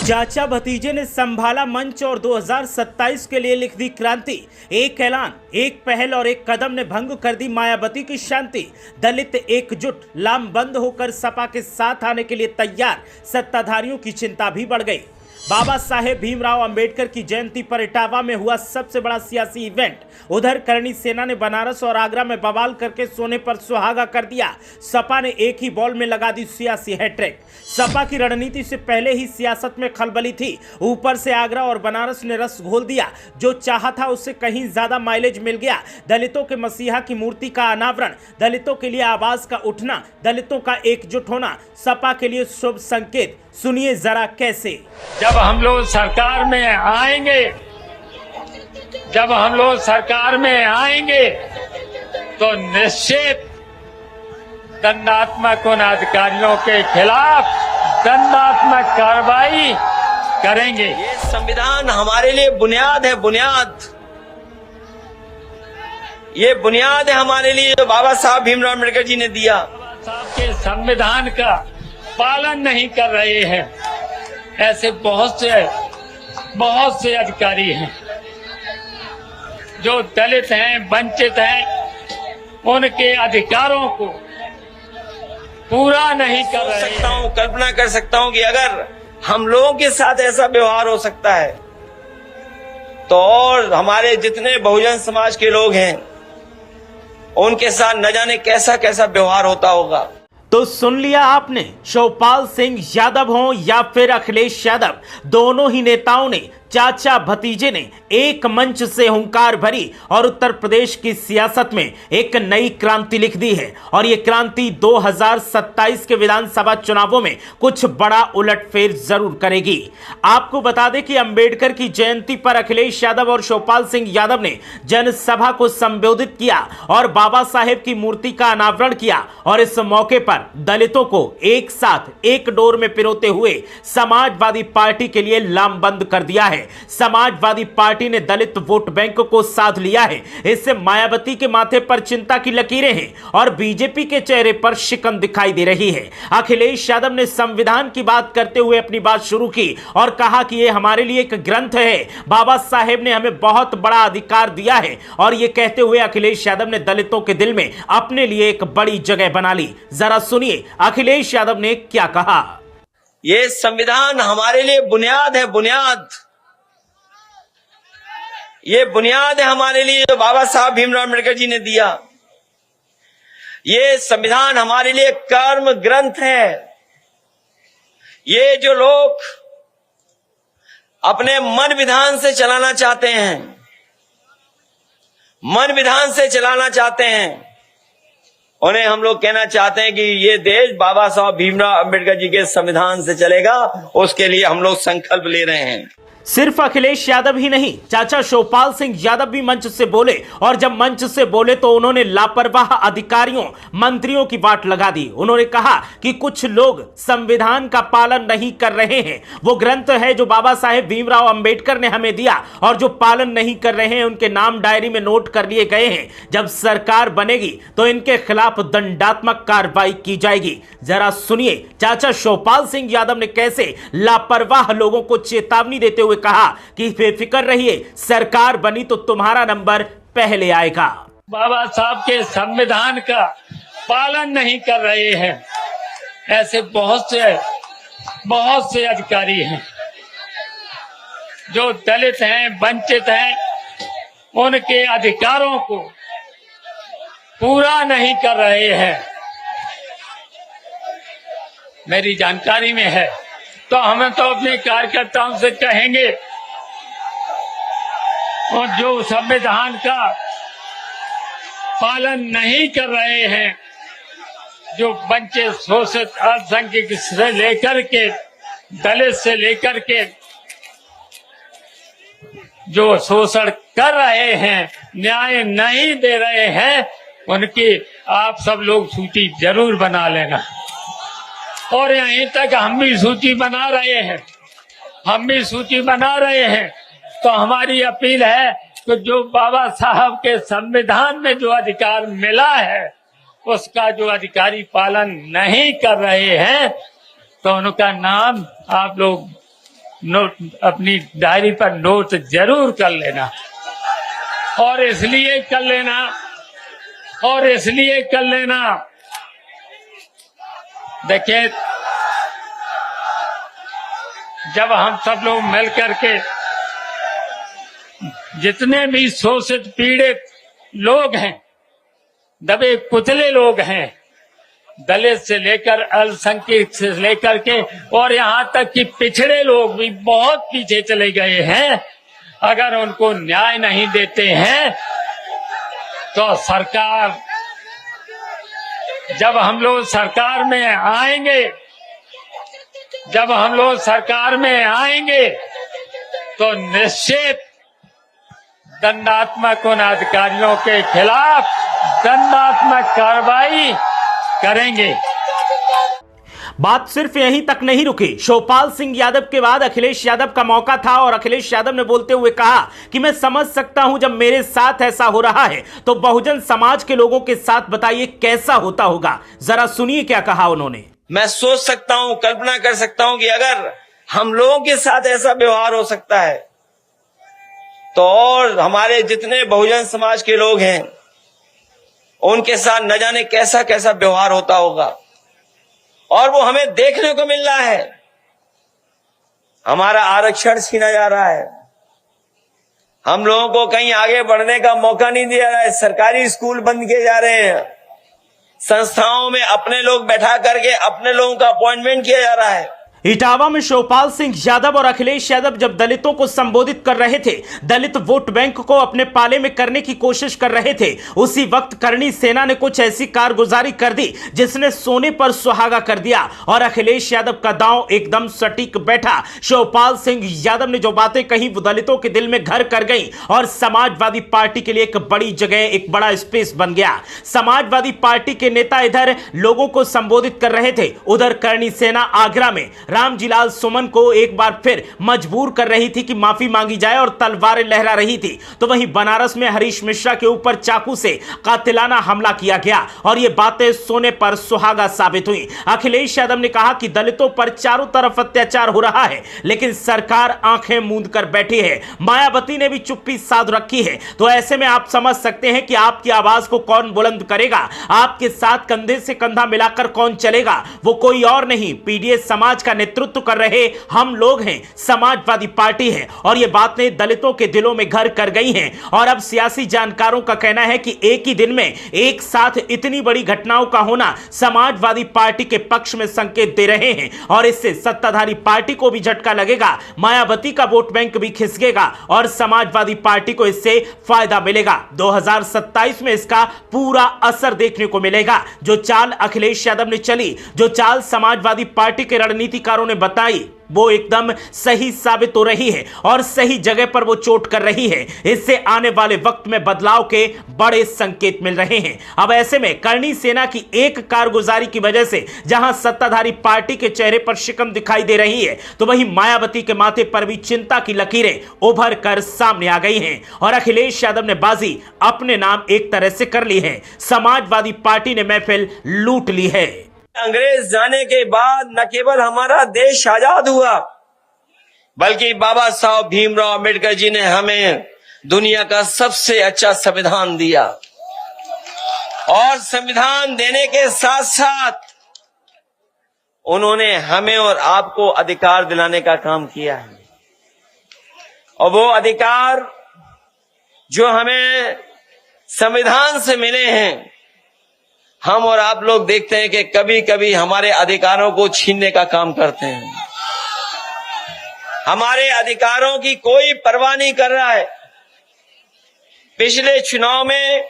चाचा भतीजे ने संभाला मंच और 2027 के लिए लिख दी क्रांति। एक ऐलान, एक पहल और एक कदम ने भंग कर दी मायावती की शांति। दलित एकजुट, लामबंद होकर सपा के साथ आने के लिए तैयार। सत्ताधारियों की चिंता भी बढ़ गई। बाबा साहेब भीमराव अंबेडकर की जयंती पर इटावा में हुआ सबसे बड़ा सियासी इवेंट। उधर करणी सेना ने बनारस और आगरा में बवाल करके सोने पर सुहागा कर दिया। सपा ने एक ही बॉल में लगा दी सियासी हैट्रिक। सपा की रणनीति से पहले ही सियासत में खलबली थी, ऊपर से आगरा और बनारस ने रस घोल दिया। जो चाहा था उससे कहीं ज्यादा माइलेज मिल गया। दलितों के मसीहा की मूर्ति का अनावरण, दलितों के लिए आवाज का उठना, दलितों का एकजुट होना सपा के लिए शुभ संकेत। सुनिए जरा कैसे। जब हम लोग सरकार में आएंगे तो निश्चित दंडात्मक उन अधिकारियों के खिलाफ दंडात्मक कार्रवाई करेंगे। ये संविधान हमारे लिए बुनियाद है, ये बुनियाद है हमारे लिए जो बाबा साहब भीमराव अम्बेडकर जी ने दिया। साहब के संविधान का पालन नहीं कर रहे हैं, ऐसे बहुत से अधिकारी हैं जो दलित हैं, वंचित हैं, उनके अधिकारों को पूरा नहीं कर रहे हैं। कल्पना कर सकता हूं कि अगर हम लोगों के साथ ऐसा व्यवहार हो सकता है तो और हमारे जितने बहुजन समाज के लोग हैं उनके साथ न जाने कैसा कैसा व्यवहार होता होगा। तो सुन लिया आपने, शिवपाल सिंह यादव हो या फिर अखिलेश यादव, दोनों ही नेताओं ने, चाचा भतीजे ने एक मंच से हुंकार भरी और उत्तर प्रदेश की सियासत में एक नई क्रांति लिख दी है। और ये क्रांति 2027 के विधानसभा चुनावों में कुछ बड़ा उलटफेर जरूर करेगी। आपको बता दें कि अंबेडकर की जयंती पर अखिलेश यादव और शिवपाल सिंह यादव ने जनसभा को संबोधित किया और बाबा साहेब की मूर्ति का अनावरण किया। और इस मौके पर दलितों को एक साथ एक डोर में पिरोते हुए समाजवादी पार्टी के लिए लामबंद कर दिया है। समाजवादी पार्टी ने दलित वोट बैंक को साध लिया है। इससे मायावती के माथे पर चिंता की लकीरें हैं और बीजेपी के चेहरे पर शिकन दिखाई दे रही है। अखिलेश यादव ने संविधान की बात करते हुए अपनी बात शुरू की और कहा कि यह हमारे लिए एक ग्रंथ है, बाबा साहेब ने हमें बहुत बड़ा अधिकार दिया है। और यह कहते हुए अखिलेश यादव ने दलितों के दिल में अपने लिए एक बड़ी जगह बना ली। जरा सुनिए अखिलेश यादव ने क्या कहा। यह संविधान हमारे लिए बुनियाद है, ये बुनियाद है हमारे लिए जो बाबा साहब भीमराव अम्बेडकर जी ने दिया। ये संविधान हमारे लिए कर्म ग्रंथ है। ये जो लोग अपने मन विधान से चलाना चाहते हैं, उन्हें हम लोग कहना चाहते हैं कि ये देश बाबा साहब भीमराव अम्बेडकर जी के संविधान से चलेगा। उसके लिए हम लोग संकल्प ले रहे हैं। सिर्फ अखिलेश यादव ही नहीं, चाचा शिवपाल सिंह यादव भी मंच से बोले। और जब मंच से बोले तो उन्होंने लापरवाह अधिकारियों, मंत्रियों की बाट लगा दी। उन्होंने कहा कि कुछ लोग संविधान का पालन नहीं कर रहे हैं। वो ग्रंथ है जो बाबा साहेब भीमराव अंबेडकर ने हमें दिया और जो पालन नहीं कर रहे हैं उनके नाम डायरी में नोट कर लिए गए हैं। जब सरकार बनेगी तो इनके खिलाफ दंडात्मक कार्रवाई की जाएगी। जरा सुनिए चाचा शिवपाल सिंह यादव ने कैसे लापरवाह लोगों को चेतावनी देते हुए कहा कि बेफिक्र रहिए, सरकार बनी तो तुम्हारा नंबर पहले आएगा। बाबा साहब के संविधान का पालन नहीं कर रहे हैं, ऐसे बहुत से अधिकारी हैं जो दलित हैं, वंचित हैं, उनके अधिकारों को पूरा नहीं कर रहे हैं। मेरी जानकारी में है तो हमें तो अपने कार्यकर्ताओं से कहेंगे और जो संविधान का पालन नहीं कर रहे हैं, जो वंचित, शोषित, अल्पसंख्यक से लेकर के दलित से लेकर के जो शोषण कर रहे हैं, न्याय नहीं दे रहे हैं, उनकी आप सब लोग सूची जरूर बना लेना। और यहीं तक हम भी सूची बना रहे हैं तो हमारी अपील है कि जो बाबा साहब के संविधान में जो अधिकार मिला है उसका जो अधिकारी पालन नहीं कर रहे हैं तो उनका नाम आप लोग नोट अपनी डायरी पर नोट जरूर कर लेना। और इसलिए कर लेना देखिए, जब हम सब लोग मिलकर के जितने भी शोषित पीड़ित लोग हैं, दबे कुचले लोग हैं, दलित से लेकर अल्पसंख्यक से लेकर के और यहाँ तक कि पिछड़े लोग भी बहुत पीछे चले गए हैं, अगर उनको न्याय नहीं देते हैं तो सरकार, जब हम लोग सरकार में आएंगे तो निश्चित दंडात्मक उन अधिकारियों के खिलाफ दंडात्मक कार्रवाई करेंगे। बात सिर्फ यहीं तक नहीं रुकी। शिवपाल सिंह यादव के बाद अखिलेश यादव का मौका था और अखिलेश यादव ने बोलते हुए कहा कि मैं समझ सकता हूं जब मेरे साथ ऐसा हो रहा है तो बहुजन समाज के लोगों के साथ बताइए कैसा होता होगा। जरा सुनिए क्या कहा उन्होंने। मैं सोच सकता हूं, कल्पना कर सकता हूं कि अगर हम लोगों के साथ ऐसा व्यवहार हो सकता है तो और हमारे जितने बहुजन समाज के लोग हैं उनके साथ न जाने कैसा कैसा व्यवहार होता होगा। और वो हमें देखने को मिल रहा है। हमारा आरक्षण छीना जा रहा है, हम लोगों को कहीं आगे बढ़ने का मौका नहीं दिया जा रहा है, सरकारी स्कूल बंद किए जा रहे हैं, संस्थाओं में अपने लोग बैठा करके अपने लोगों का अपॉइंटमेंट किया जा रहा है। इटावा में शिवपाल सिंह यादव और अखिलेश यादव जब दलितों को संबोधित कर रहे थे, दलित वोट बैंक को अपने पाले में करने की कोशिश कर रहे थे, उसी वक्त करणी सेना ने कुछ ऐसी कारगुजारी कर दी जिसने सोने पर सुहागा कर दिया और अखिलेश यादव का दांव एकदम सटीक बैठा। शिवपाल सिंह यादव ने जो बातें कही वो दलितों के दिल में घर कर गई और समाजवादी पार्टी के लिए एक बड़ी जगह, एक बड़ा स्पेस बन गया। समाजवादी पार्टी के नेता इधर लोगों को संबोधित कर रहे थे, उधर करणी सेना आगरा में रामजीलाल सुमन को एक बार फिर मजबूर कर रही थी कि माफी मांगी जाए और तलवारें लहरा रही थी। तो वहीं बनारस में हरीश मिश्रा के ऊपर चाकू से कातिलाना हमला किया गया और ये बातें सोने पर सुहागा साबित हुई। अखिलेश यादव ने कहा कि दलितों पर चारों तरफ अत्याचार हो रहा है लेकिन सरकार आंखें मूंद कर बैठी है। मायावती ने भी चुप्पी साध रखी है। तो ऐसे में आप समझ सकते हैं कि आपकी आवाज को कौन बुलंद करेगा, आपके साथ कंधे से कंधा मिलाकर कौन चलेगा। वो कोई और नहीं, पीडीएस समाज का नेतृत्व कर रहे हम लोग हैं, समाजवादी पार्टी है। और ये बातें दलितों के दिलों में घर कर गई हैं। और अब सियासी जानकारों का कहना है कि एक ही दिन में एक साथ इतनी बड़ी घटनाओं का होना समाजवादी पार्टी के पक्ष में संकेत दे रहे हैं और इससे सत्ताधारी पार्टी को भी झटका लगेगा, मायावती का वोट बैंक भी खिसकेगा और समाजवादी पार्टी को इससे फायदा मिलेगा। 2027 में इसका पूरा असर देखने को मिलेगा। जो चाल अखिलेश यादव ने चली, जो चाल समाजवादी पार्टी के रणनीतिकारों ने बताई, वो एकदम सही साबित हो रही है और सही जगह पर वो चोट कर रही है। इससे आने वाले वक्त में बदलाव के बड़े संकेत मिल रहे हैं। अब ऐसे में करणी सेना की एक कारगुजारी की वजह से जहां सत्ताधारी पार्टी के चेहरे पर शिकन दिखाई दे रही है तो वहीं मायावती के माथे पर भी चिंता की लकीरें उभर कर सामने आ गई हैं और अखिलेश यादव ने बाजी अपने नाम एक तरह से कर ली है। समाजवादी पार्टी ने महफिल लूट ली है। अंग्रेज जाने के बाद न केवल हमारा देश आजाद हुआ बल्कि बाबा साहब भीमराव अम्बेडकर जी ने हमें दुनिया का सबसे अच्छा संविधान दिया और संविधान देने के साथ साथ उन्होंने हमें और आपको अधिकार दिलाने का काम किया है। और वो अधिकार जो हमें संविधान से मिले हैं, हम और आप लोग देखते हैं कि कभी कभी हमारे अधिकारों को छीनने का काम करते हैं। हमारे अधिकारों की कोई परवाह नहीं कर रहा है। पिछले चुनाव में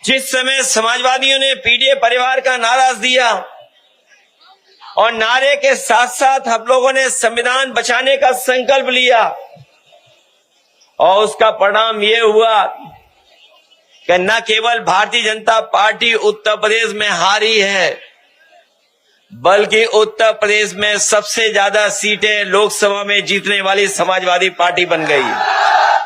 जिस समय समाजवादियों ने पीडीए परिवार का नारा दिया और नारे के साथ साथ हम लोगों ने संविधान बचाने का संकल्प लिया और उसका परिणाम ये हुआ कि न केवल भारतीय जनता पार्टी उत्तर प्रदेश में हारी है बल्कि उत्तर प्रदेश में सबसे ज्यादा सीटें लोकसभा में जीतने वाली समाजवादी पार्टी बन गई।